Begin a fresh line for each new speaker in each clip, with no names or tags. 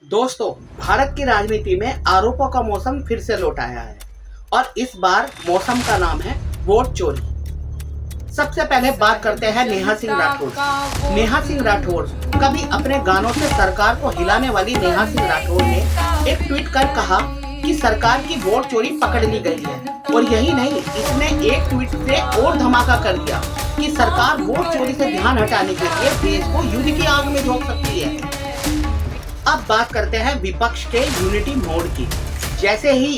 दोस्तों, भारत की राजनीति में आरोपों का मौसम फिर से लौट आया है और इस बार मौसम का नाम है वोट चोरी। सबसे पहले बात करते हैं नेहा सिंह राठौर। नेहा सिंह राठौर कभी अपने गानों से सरकार को हिलाने वाली नेहा सिंह राठौर ने एक ट्वीट कर कहा कि सरकार की वोट चोरी पकड़ ली गई है। और यही नहीं, इसने एक ट्वीट से और धमाका कर दिया कि सरकार वोट चोरी से ध्यान हटाने के लिए देश को युद्ध की आग में झोंक सकती है। अब बात करते हैं विपक्ष के यूनिटी मोड की। जैसे ही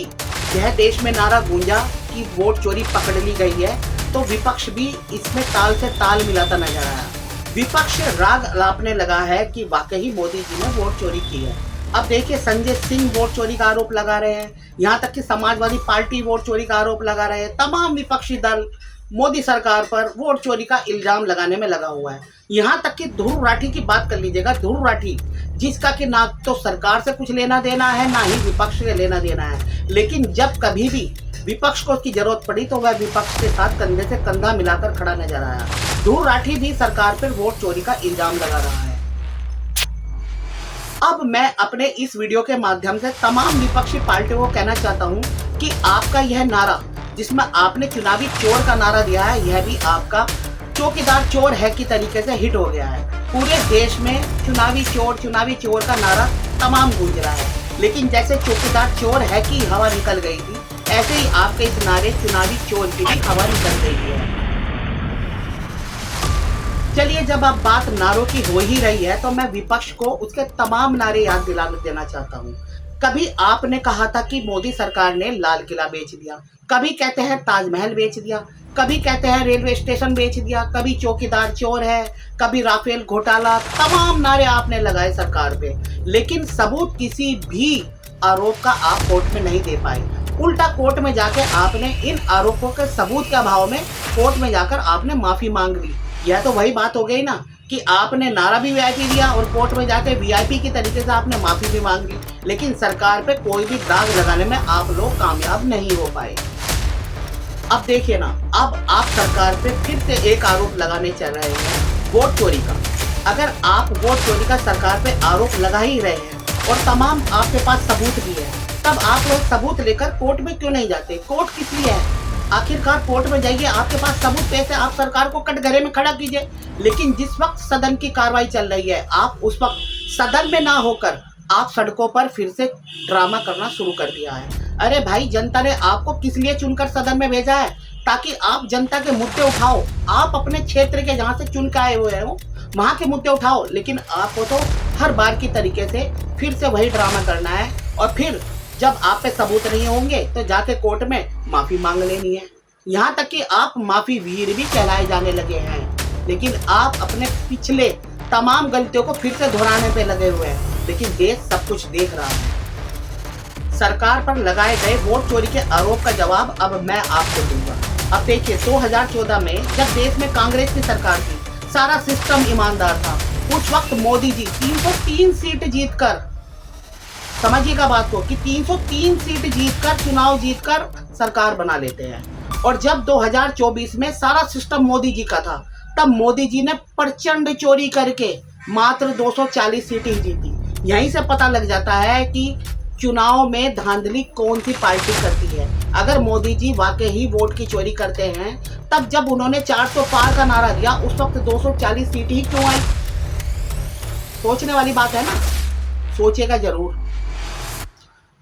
यह देश में नारा गूंजा कि वोट चोरी पकड़ ली गई है, तो विपक्ष भी इसमें ताल से ताल मिलाता नजर आया। विपक्ष राग अलापने लगा है कि वाकई मोदी जी ने वोट चोरी की है। अब देखिए, संजय सिंह वोट चोरी का आरोप लगा रहे हैं, यहाँ तक कि समाजवादी पार्टी वोट चोरी का आरोप लगा रहे हैं। तमाम विपक्षी दल मोदी सरकार पर वोट चोरी का इल्जाम लगाने में लगा हुआ है। यहाँ तक कि ध्रुव राठी की बात कर लीजिएगा। ध्रुव राठी, जिसका कि ना तो सरकार से कुछ लेना देना है, ना ही विपक्ष से लेना देना है, लेकिन जब कभी भी विपक्ष को उसकी जरूरत पड़ी तो वह विपक्ष के साथ कंधे से कंधा मिलाकर खड़ा नजर आया। ध्रुव राठी भी सरकार पर वोट चोरी का इल्जाम लगा रहा है। अब मैं अपने इस वीडियो के माध्यम से तमाम विपक्षी पार्टियों को कहना चाहता हूं कि आपका यह नारा, जिसमें आपने चुनावी चोर का नारा दिया है, यह भी आपका चौकीदार चोर है की तरीके से हिट हो गया है। पूरे देश में चुनावी चोर का नारा तमाम गूंज रहा है। लेकिन जैसे चौकीदार चोर है की हवा निकल गई थी, ऐसे ही आपके इस नारे चुनावी चोर की भी हवा निकल गई है। चलिए, जब अब बात नारों की हो ही रही है तो मैं विपक्ष को उसके तमाम नारे याद दिला देना चाहता हूँ। कभी आपने कहा था कि मोदी सरकार ने लाल किला बेच दिया, कभी कहते हैं ताजमहल बेच दिया, कभी कहते हैं रेलवे स्टेशन बेच दिया, कभी चौकीदार चोर है, कभी राफेल घोटाला। तमाम नारे आपने लगाए सरकार पे, लेकिन सबूत किसी भी आरोप का आप कोर्ट में नहीं दे पाए। उल्टा कोर्ट में जाके आपने इन आरोपों के सबूत के अभाव में कोर्ट में जाकर आपने माफी मांग ली। यह तो वही बात हो गई ना कि आपने नारा भी वीआईपी दिया और कोर्ट में जाके वीआईपी की तरीके से आपने माफी भी मांग ली, लेकिन सरकार पे कोई भी दाग लगाने में आप लोग कामयाब नहीं हो पाए। अब देखिए ना, अब आप सरकार पे फिर से एक आरोप लगाने चल रहे हैं, वोट चोरी का। अगर आप वोट चोरी का सरकार पे आरोप लगा ही रहे हैं और तमाम आपके पास सबूत भी है, तब आप लोग सबूत लेकर कोर्ट में क्यों नहीं जाते? कोर्ट किस लिए है? आखिरकार कोर्ट में जाइए, आपके पास सबूत पैसे, आप सरकार को कटघरे में खड़ा कीजिए। लेकिन जिस वक्त सदन की कार्रवाई चल रही है, आप उस वक्त सदन में ना होकर आप सड़कों पर फिर से ड्रामा करना शुरू कर दिया है। अरे भाई, जनता ने आपको किस लिए चुनकर सदन में भेजा है? ताकि आप जनता के मुद्दे उठाओ। आप अपने क्षेत्र के जहाँ से चुन के आए हुए हो वहाँ के मुद्दे उठाओ, लेकिन आपको तो हर बार की तरीके से फिर से वही ड्रामा करना है और फिर जब आप पे सबूत नहीं होंगे तो जाके कोर्ट में माफी मांग लेनी है। यहाँ तक कि आप माफी वीर भी कहलाए जाने लगे हैं, लेकिन आप अपने पिछले तमाम गलतियों को फिर से दोहराने पे लगे हुए हैं। लेकिन देश सब कुछ देख रहा है। सरकार पर लगाए गए वोट चोरी के आरोप का जवाब अब मैं आपको दूंगा। अब देखिए, 2014 में जब देश में कांग्रेस की सरकार थी, सारा सिस्टम ईमानदार था। उस वक्त मोदी जी 303 सीट जीतकर, समझिएगा बात को, कि 303 सीट जीतकर, चुनाव जीतकर सरकार बना लेते हैं। और जब 2024 में सारा सिस्टम मोदी जी का था, तब मोदी जी ने प्रचंड चोरी करके मात्र 240 सीट ही जीती। यहीं से पता लग जाता है कि चुनाव में धांधली कौन सी पार्टी करती है। अगर मोदी जी वाकई ही वोट की चोरी करते हैं, तब जब उन्होंने 400 पार का नारा दिया, उस वक्त 240 सीट ही क्यों आई? सोचने वाली बात है ना, सोचेगा जरूर।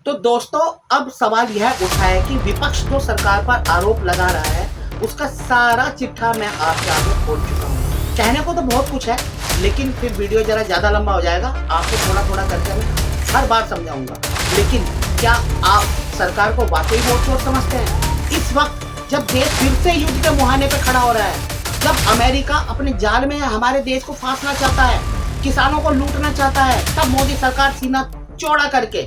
तो दोस्तों, अब सवाल यह उठा है कि विपक्ष जो सरकार पर आरोप लगा रहा है, उसका सारा चिट्ठा मैं आपके आगे खोल चुका हूँ। कहने को तो बहुत कुछ है, लेकिन फिर वीडियो जरा ज़्यादा लंबा हो जाएगा। आपको थोड़ा थोड़ा करके मैं हर बार समझाऊंगा। लेकिन क्या आप सरकार को वाकई वोट चोर समझते हैं? इस वक्त जब देश फिर से युद्ध के मुहाने पर खड़ा हो रहा है, जब अमेरिका अपने जाल में हमारे देश को फांसना चाहता है, किसानों को लूटना चाहता है, तब मोदी सरकार सीना चौड़ा करके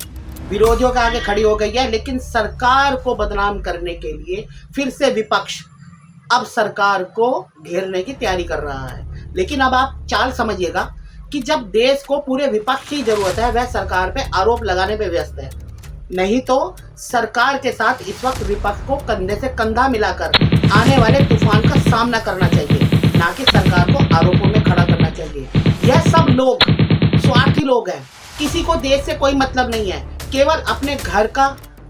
विरोधियों के आगे खड़ी हो गई है। लेकिन सरकार को बदनाम करने के लिए फिर से विपक्ष अब सरकार को घेरने की तैयारी कर रहा है। लेकिन अब आप चाल समझिएगा कि जब देश को पूरे विपक्ष की जरूरत है, वह सरकार पे आरोप लगाने पे व्यस्त है। नहीं तो सरकार के साथ इस वक्त विपक्ष को कंधे से कंधा मिलाकर आने वाले तूफान का सामना करना चाहिए, ना कि सरकार को आरोपों में खड़ा करना चाहिए। यह सब लोग स्वार्थी लोग हैं। किसी को देश से कोई मतलब नहीं है, केवल अपने घर का,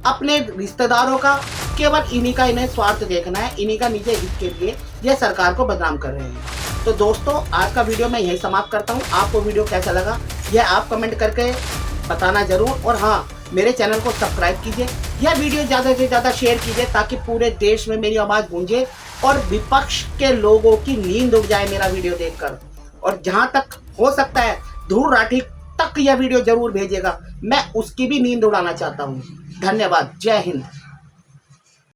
अपने रिश्तेदारों का, केवल इन्हीं का इन्हें स्वार्थ देखना है, इन्हीं का निजी हित के लिए ये सरकार को बदनाम कर रहे हैं। तो दोस्तों, आज का वीडियो मैं यही समाप्त करता हूँ। आपको वीडियो कैसा लगा यह आप कमेंट करके बताना जरूर, और हाँ, मेरे चैनल को सब्सक्राइब कीजिए, यह वीडियो ज़्यादा से ज़्यादा शेयर कीजिए ताकि पूरे देश में मेरी आवाज़ गूंजे और विपक्ष के लोगों की नींद उड़ जाए मेरा वीडियो देखकर। और जहाँ तक हो सकता है ध्रुव राठी तक यह वीडियो जरूर भेजिएगा, मैं उसकी भी नींद उड़ाना चाहता हूँ। धन्यवाद। जय हिंद।